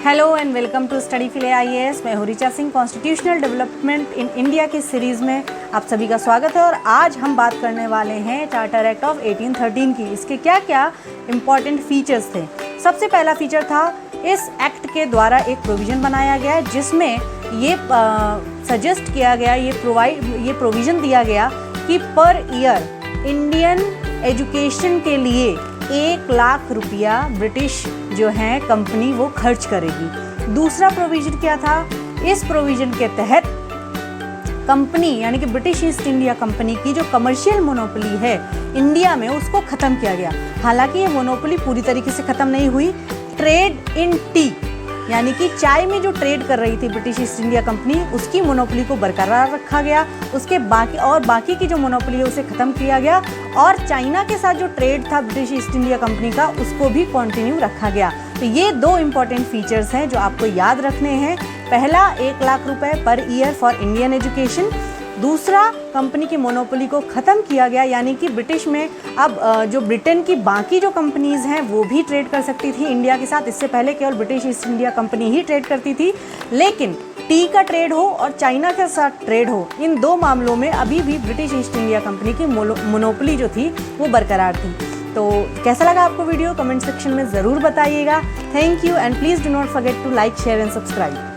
Hello and welcome to study फिले IAS. मैं हूँ Richa Singh. Constitutional development in India की सीरीज़ में आप सभी का स्वागत है। और आज हम बात करने वाले हैं चार्टर एक्ट ऑफ 1813 की। इसके क्या क्या इम्पॉर्टेंट फीचर्स थे। सबसे पहला फीचर था, इस एक्ट के द्वारा एक प्रोविज़न बनाया गया है जिसमें ये सजेस्ट किया गया, ये प्रोविज़न दिया गया कि पर ईयर इंडियन एजुकेशन के लिए 1 लाख रुपया ब्रिटिश जो है कंपनी वो खर्च करेगी। दूसरा प्रोविज़न क्या था, इस प्रोविज़न के तहत कंपनी यानी कि ब्रिटिश ईस्ट इंडिया कंपनी की जो कमर्शियल मोनोपोली है इंडिया में उसको ख़त्म किया गया। हालांकि ये मोनोपोली पूरी तरीके से ख़त्म नहीं हुई। ट्रेड इन टी यानी कि चाय में जो ट्रेड कर रही थी ब्रिटिश ईस्ट इंडिया कंपनी, उसकी मोनोपोली को बरकरार रखा गया। उसके बाकी की जो मोनोपोली है उसे ख़त्म किया गया। और चाइना के साथ जो ट्रेड था ब्रिटिश ईस्ट इंडिया कंपनी का, उसको भी कंटिन्यू रखा गया। तो ये 2 इम्पॉर्टेंट फीचर्स हैं जो आपको याद रखने हैं। पहला, 1 लाख रुपए per year for Indian education. दूसरा, कंपनी की मोनोपोली को ख़त्म किया गया, यानी कि ब्रिटिश में अब जो ब्रिटेन की बाकी जो कंपनीज़ हैं वो भी ट्रेड कर सकती थी इंडिया के साथ। इससे पहले केवल ब्रिटिश ईस्ट इंडिया कंपनी ही ट्रेड करती थी। लेकिन टी का ट्रेड हो और चाइना के साथ ट्रेड हो, इन 2 मामलों में अभी भी ब्रिटिश ईस्ट इंडिया कंपनी की मोनोपोली जो थी वो बरकरार थी। तो कैसा लगा आपको वीडियो, कमेंट सेक्शन में ज़रूर बताइएगा। Thank you and please do not forget to like, share and subscribe.